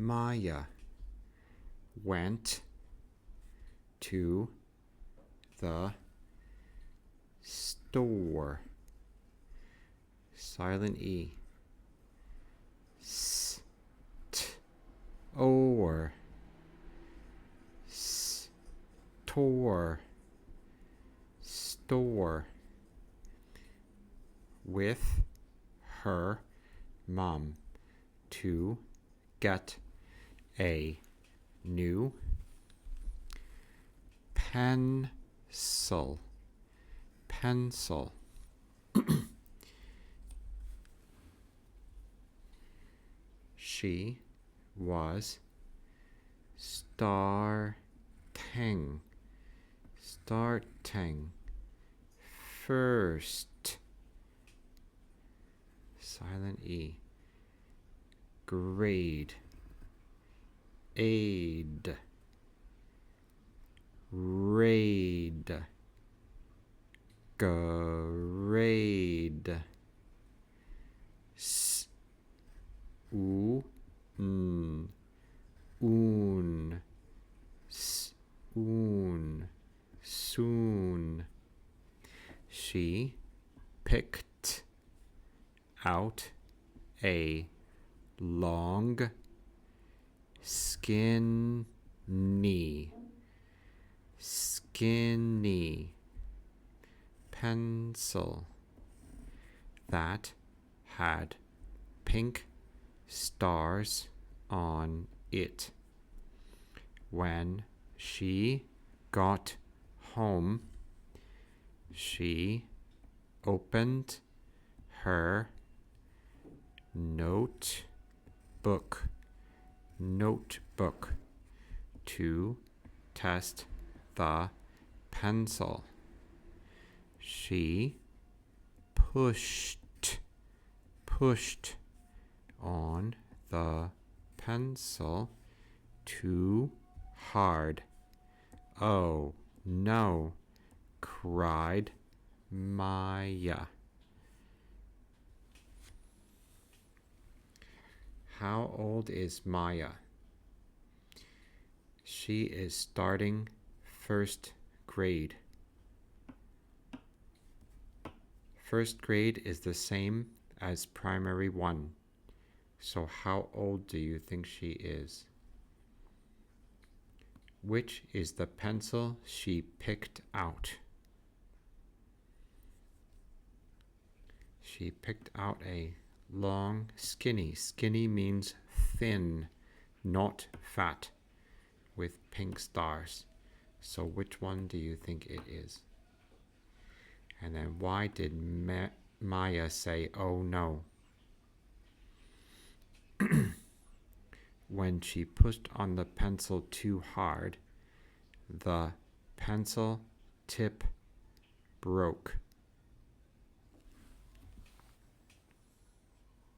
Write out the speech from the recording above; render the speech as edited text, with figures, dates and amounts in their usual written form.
Maya went to the store. Silent E. Store. Store. Store. With her mom to get a new pencil. Pencil. She was starting first. Silent E. Grade. Aid. Raid. Grade. Soon. She picked out a long, skinny pencil that had pink stars on it. When she got home, she opened her notebook to test the pencil. She pushed on the pencil too hard. Oh no, cried Maya. How old is Maya? She is starting first grade. First grade is the same as primary 1. So how old do you think she is? Which is the pencil she picked out? She picked out a long, skinny. Skinny means thin, not fat, with pink stars. So which one do you think it is? And then why did Maya say, oh no? When she pushed on the pencil too hard, the pencil tip broke.